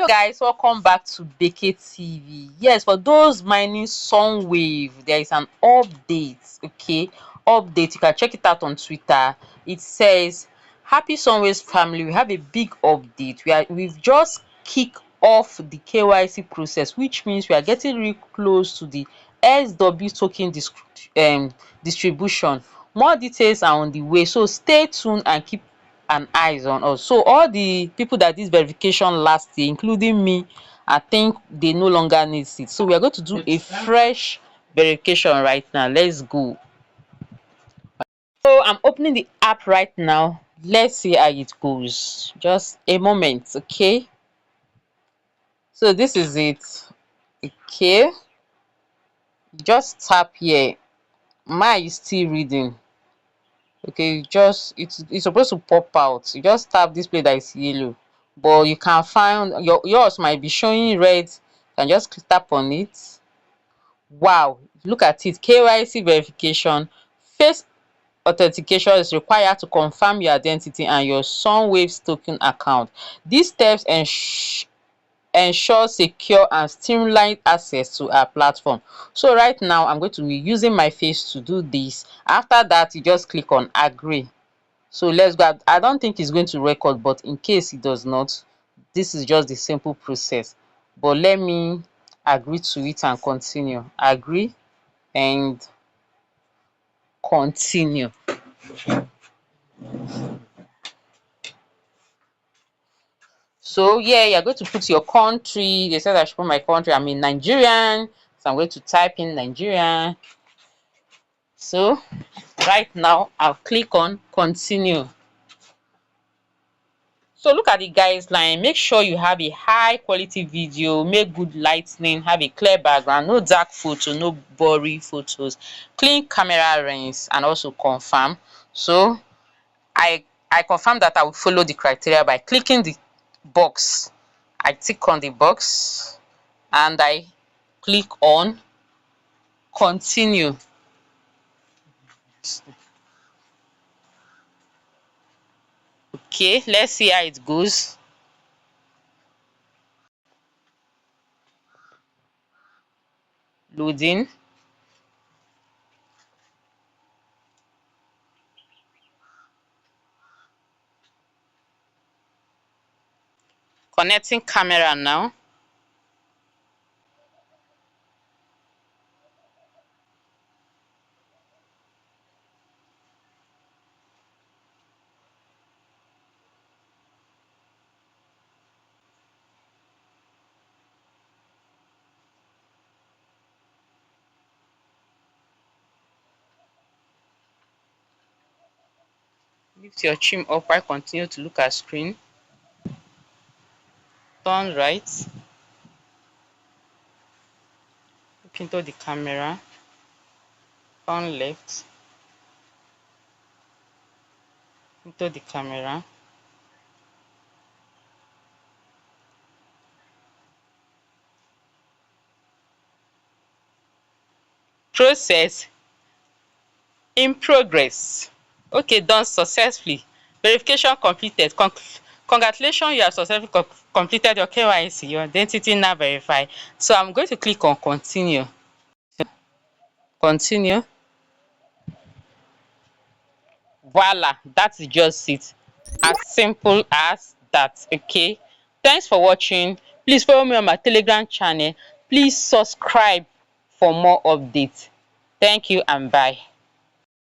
Hello guys, welcome back to Beke TV. Yes, for those mining Sunwave, there is an update. Okay, update. You can check it out on Twitter. It says, "Happy Sunwaves family. We have a big update. We've just kicked off the KYC process, which means we are getting really close to the SW token distribution. More details are on the way, so stay tuned and keep and eyes on us." So all the people that did verification last year, including me, I think they no longer need it. So we are going to do a fresh verification right now. Let's go. So I'm opening the app right now. Let's see how it goes. Just a moment, okay? So this is it. Okay, just tap here. Mine is still reading. Okay, it's supposed to pop out. You just tap this place that is yellow, but you can find yours might be showing red. You can just tap on it. Wow, look at it. KYC verification. Face authentication is required to confirm your identity and your Sunwaves token account. These steps ensure secure and streamlined access to our platform. So right now I'm going to be using my face to do this. After that, you just click on agree. So let's go. I don't think it's going to record, but in case it does not, this is just the simple process. But let me agree to it and continue. Agree and continue. So yeah, you're going to put your country. They said I should put my country. I'm in Nigerian, so I'm going to type in Nigerian. So right now I'll click on continue. So look at the guideline. Make sure you have a high quality video, make good lighting, have a clear background, no dark photo, no blurry photos, clean camera lens, and also confirm. So I confirm that I will follow the criteria by clicking the box. I tick on the box and I click on continue. Okay, let's see how it goes. Loading. Connecting camera now. Lift your chin up while continue to look at screen. Turn right. Look into the camera. Turn left. Into the camera. Process in progress. Okay, done successfully. Verification completed. Congratulations, you have successfully completed your KYC. Your identity now verified. So I'm going to click on continue. Continue. Voila, that's just it. As simple as that. Okay, thanks for watching. Please follow me on my Telegram channel. Please subscribe for more updates. Thank you and bye.